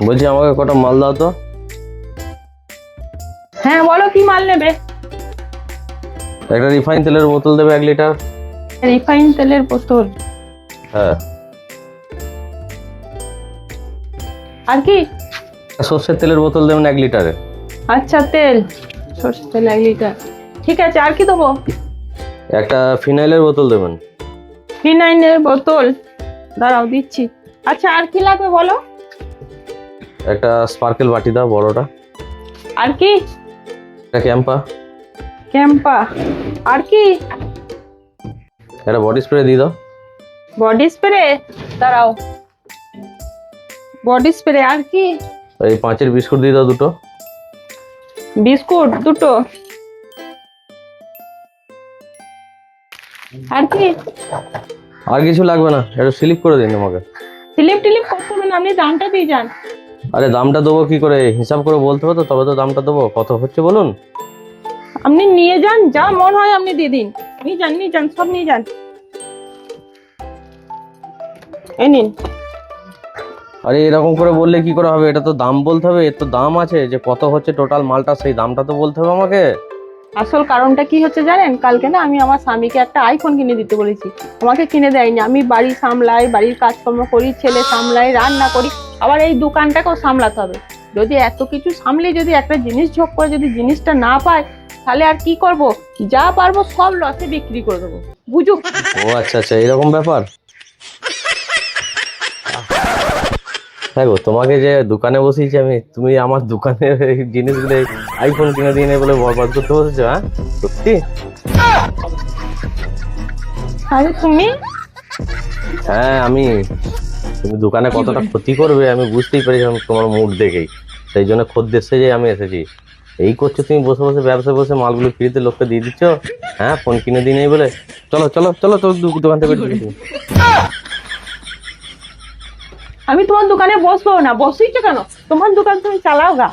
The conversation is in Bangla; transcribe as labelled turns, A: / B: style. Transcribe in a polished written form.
A: বলছি আমাকে কটা মাল দাও তো।
B: হ্যাঁ বলো, কি মাল নেবে?
A: একটা রিফাইন তেলের বোতল দেবে 1 লিটার।
B: রিফাইন তেলের বোতল।
A: হ্যাঁ।
B: আর কি?
A: সর্ষের তেলের বোতল দেবেন 1 লিটারে।
B: আচ্ছা, তেল, সরষের তেল 1 লিটার। ঠিক আছে, আর কি দেবো?
A: একটা ফিনাইলের বোতল দেবেন।
B: ফিনাইলের বোতল, দাঁড়াও দিচ্ছি। আচ্ছা, আর কি লাগবে বলো?
A: একটা স্পার্কেল বাটি দাও বড়টা।
B: আর কি?
A: একটা ক্যাম্পা।
B: ক্যাম্পা। আর কি?
A: একটা বডি স্প্রে দিয়ে দাও।
B: বডি স্প্রে, দাঁড়াও। বডি স্প্রে, আর কি?
A: এই 5-এর বিস্কুট দিয়ে দাও 2টো।
B: বিস্কুট 2টো। আর কি?
A: আর কিছু লাগবে না, একটু স্লিপ করে দিন আমাকে।
B: স্লিপ টিলিপ করতে হবে না, আপনি দামটা দিয়ে যান।
A: আরে দামটা দেবো কি করে, হিসাব করে বলতে হবে তো, তবে তো দামটা দেবো। কত হচ্ছে বলুন।
B: আপনি নিয়ে যান, যা মন হয় আপনি দিয়ে দিন। নিয়ে যান, সব নিয়ে যান। এই নিন।
A: আরে এরকম করে বললে কি করে হবে, এটা তো দাম বলতে হবে, এর তো দাম আছে, যে কত হচ্ছে টোটাল মালটা, সেই দামটা তো বলতে হবে আমাকে।
B: আসল কারণটা কি হচ্ছে জানেন? কালকে না আমি আমার স্বামীকে একটা আইফোন কিনে দিতে বলেছি, আমাকে কিনে দেয়নি। আমি বাড়ি সামলাই, বাড়ির কাজকর্ম করি, ছেলে সামলাই, রান্না করি, আবার এই দোকানটাকেও সামলাতে হবে। যদি এত কিছু সামলে যদি একটা জিনিস ঝোঁক করে যদি জিনিসটা না পায়, তাহলে আর কি করব? যা পারবো সব লসে বিক্রি করে দেবো, বুঝুক।
A: ও আচ্ছা আচ্ছা, এরকম ব্যাপার। দেখো তোমাকে যে দোকানে বসিয়েছি আমি, তুমি আমার দোকানের এই জিনিসগুলো, আইফোন কিনে দিয়ে নেই বলে বরবাদ করতে বসেছো? হ্যাঁ সত্যি?
B: আরে তুমি?
A: হ্যাঁ আমি। তুমি দোকানে কতটা ক্ষতি করবে আমি বুঝতেই পেরেছিলাম তোমার মুখ দেখেই, সেই জন্য খদ্দের সেজে আমি এসেছি। এই করছো তুমি, বসে বসে ব্যবসা বসে মালগুলো ফ্রিতে লোককে দিয়ে দিচ্ছ। হ্যাঁ ফোন কিনে দিয়ে নেই বলে। চলো চলো চলো, তো দোকান থেকে বেরিয়ে যাও।
B: আমি তোমার দোকানে বসবো না। বসিয়েছো কেন? তোমার দোকান তুমি চালাও গা।